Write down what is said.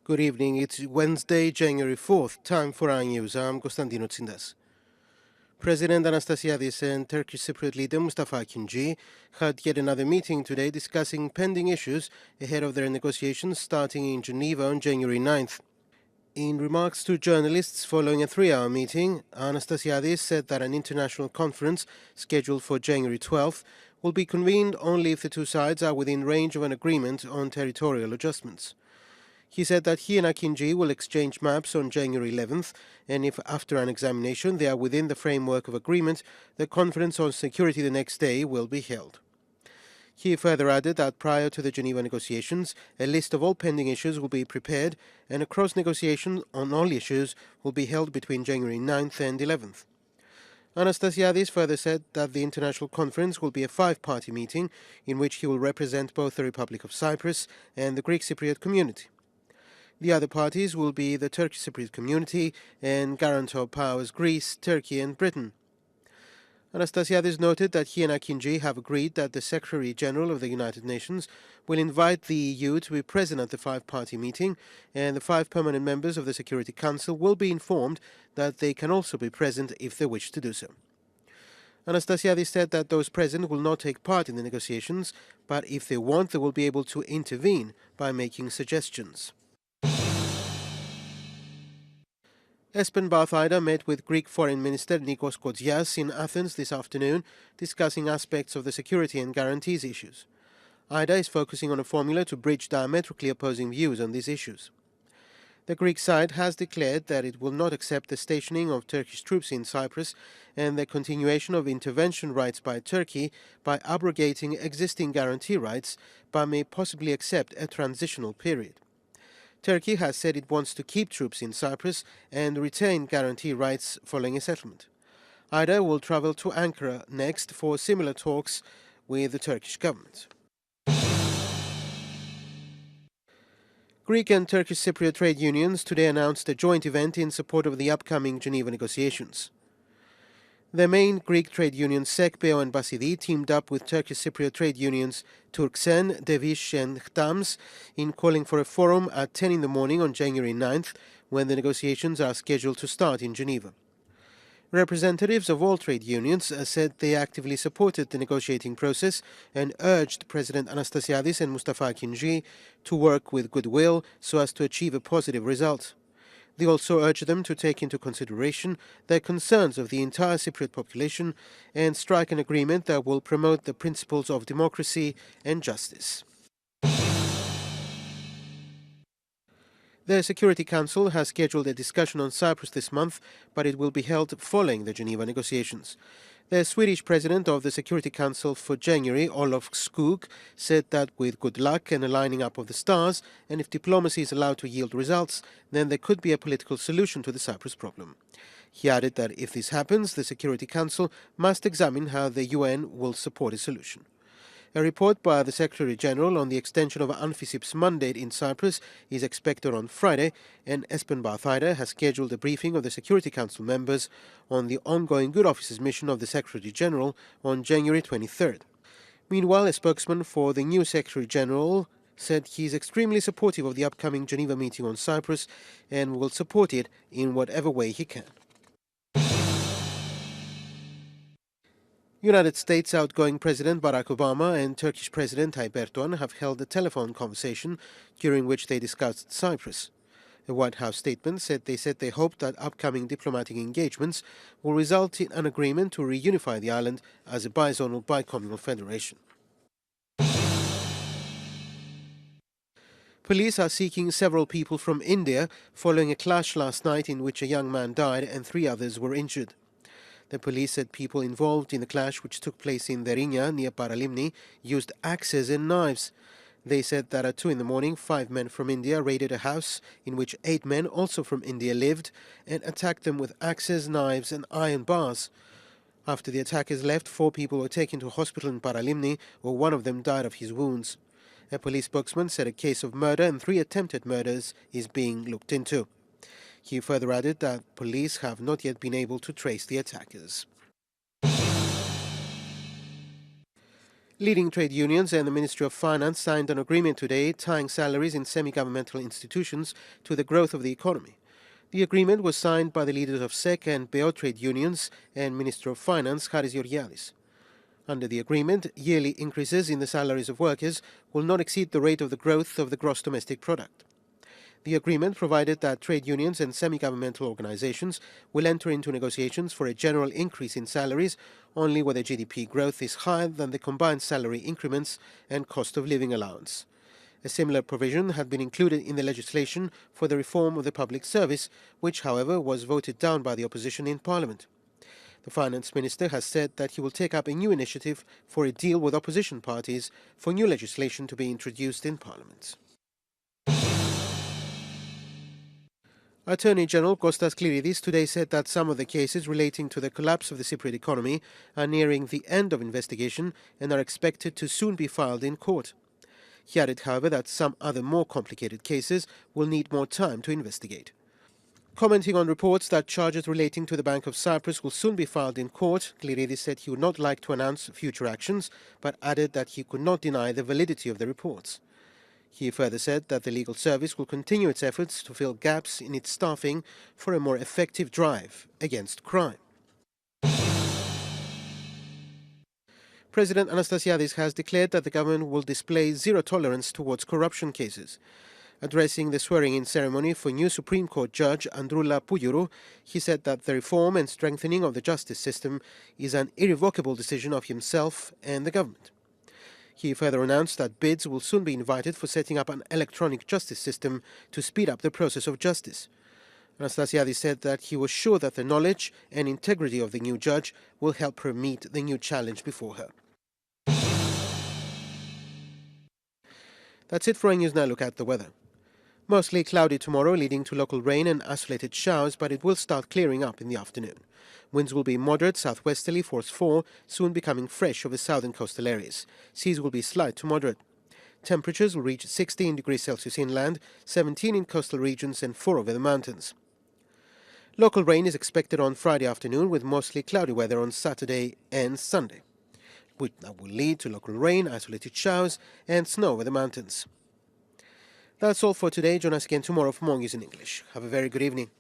Good evening. It's Wednesday, January 4th. Time for our news. I'm Konstantinos Tsintas. President Anastasiadis and Turkish Cypriot leader Mustafa Akinci had yet another meeting today discussing pending issues ahead of their negotiations starting in Geneva on January 9th. In remarks to journalists following a 3-hour meeting, Anastasiadis said that an international conference scheduled for January 12th will be convened only if the two sides are within range of an agreement on territorial adjustments. He said that he and Akinci will exchange maps on January 11th, and if after an examination they are within the framework of agreement, the conference on security the next day will be held. He further added that prior to the Geneva negotiations, a list of all pending issues will be prepared, and a cross-negotiation on all issues will be held between January 9th and 11th. Anastasiadis further said that the international conference will be a 5-party meeting in which he will represent both the Republic of Cyprus and the Greek Cypriot community. The other parties will be the Turkish Cypriot community and guarantor powers Greece, Turkey and Britain. Anastasiadis noted that he and Akinci have agreed that the Secretary General of the United Nations will invite the EU to be present at the 5-party meeting, and the 5 permanent members of the Security Council will be informed that they can also be present if they wish to do so. Anastasiadis said that those present will not take part in the negotiations, but if they want, they will be able to intervene by making suggestions. Espen Barth met with Greek Foreign Minister Nikos Kotzias in Athens this afternoon, discussing aspects of the security and guarantees issues. Ida is focusing on a formula to bridge diametrically opposing views on these issues. The Greek side has declared that it will not accept the stationing of Turkish troops in Cyprus and the continuation of intervention rights by Turkey by abrogating existing guarantee rights, but may possibly accept a transitional period. Turkey has said it wants to keep troops in Cyprus and retain guarantee rights following a settlement. Ida will travel to Ankara next for similar talks with the Turkish government. Greek and Turkish Cypriot trade unions today announced a joint event in support of the upcoming Geneva negotiations. The main Greek trade unions SEKBEO and Basidi teamed up with Turkish Cypriot trade unions Turkcen, Devish and Htams in calling for a forum at 10 in the morning on January 9th, when the negotiations are scheduled to start in Geneva. Representatives of all trade unions said they actively supported the negotiating process and urged President Anastasiadis and Mustafa Akinci to work with goodwill so as to achieve a positive result. They also urged them to take into consideration the concerns of the entire Cypriot population and strike an agreement that will promote the principles of democracy and justice. The Security Council has scheduled a discussion on Cyprus this month, but it will be held following the Geneva negotiations. The Swedish president of the Security Council for January, Olof Skog, said that with good luck and a lining up of the stars, and if diplomacy is allowed to yield results, then there could be a political solution to the Cyprus problem. He added that if this happens, the Security Council must examine how the UN will support a solution. A report by the Secretary General on the extension of ANFICYP's mandate in Cyprus is expected on Friday, and Espen Barth has scheduled a briefing of the Security Council members on the ongoing Good Offices mission of the Secretary General on January 23rd. Meanwhile, a spokesman for the new Secretary General said he is extremely supportive of the upcoming Geneva meeting on Cyprus and will support it in whatever way he can. United States outgoing President Barack Obama and Turkish President Tayyip Erdogan have held a telephone conversation during which they discussed Cyprus. A White House statement said they hoped that upcoming diplomatic engagements will result in an agreement to reunify the island as a bizonal bicommunal federation. Police are seeking several people from India following a clash last night in which a young man died and 3 others were injured. The police said people involved in the clash, which took place in Derinya near Paralimni, used axes and knives. They said that at 2 in the morning, 5 men from India raided a house in which 8 men also from India lived and attacked them with axes, knives and iron bars. After the attackers left, 4 people were taken to hospital in Paralimni, where 1 of them died of his wounds. A police spokesman said a case of murder and 3 attempted murders is being looked into. He further added that police have not yet been able to trace the attackers. Leading trade unions and the Ministry of Finance signed an agreement today tying salaries in semi-governmental institutions to the growth of the economy. The agreement was signed by the leaders of SEC and BEO trade unions and Minister of Finance Haris Georgiadis. Under the agreement, yearly increases in the salaries of workers will not exceed the rate of the growth of the gross domestic product. The agreement provided that trade unions and semi-governmental organizations will enter into negotiations for a general increase in salaries only where the GDP growth is higher than the combined salary increments and cost of living allowance. A similar provision had been included in the legislation for the reform of the public service, which, however, was voted down by the opposition in Parliament. The Finance Minister has said that he will take up a new initiative for a deal with opposition parties for new legislation to be introduced in Parliament. Attorney General Kostas Kliridis today said that some of the cases relating to the collapse of the Cypriot economy are nearing the end of investigation and are expected to soon be filed in court. He added, however, that some other more complicated cases will need more time to investigate. Commenting on reports that charges relating to the Bank of Cyprus will soon be filed in court, Kliridis said he would not like to announce future actions, but added that he could not deny the validity of the reports. He further said that the legal service will continue its efforts to fill gaps in its staffing for a more effective drive against crime. President Anastasiadis has declared that the government will display zero tolerance towards corruption cases. Addressing the swearing-in ceremony for new Supreme Court Judge Androula Pouyourou, he said that the reform and strengthening of the justice system is an irrevocable decision of himself and the government. He further announced that bids will soon be invited for setting up an electronic justice system to speed up the process of justice. Anastasiadis said that he was sure that the knowledge and integrity of the new judge will help her meet the new challenge before her. That's it for our news. Now look at the weather. Mostly cloudy tomorrow, leading to local rain and isolated showers, but it will start clearing up in the afternoon. Winds will be moderate southwesterly, force 4, soon becoming fresh over southern coastal areas. Seas will be slight to moderate. Temperatures will reach 16 degrees Celsius inland, 17 in coastal regions and 4 over the mountains. Local rain is expected on Friday afternoon with mostly cloudy weather on Saturday and Sunday, which will lead to local rain, isolated showers and snow over the mountains. That's all for today. Join us again tomorrow for more news in English. Have a very good evening.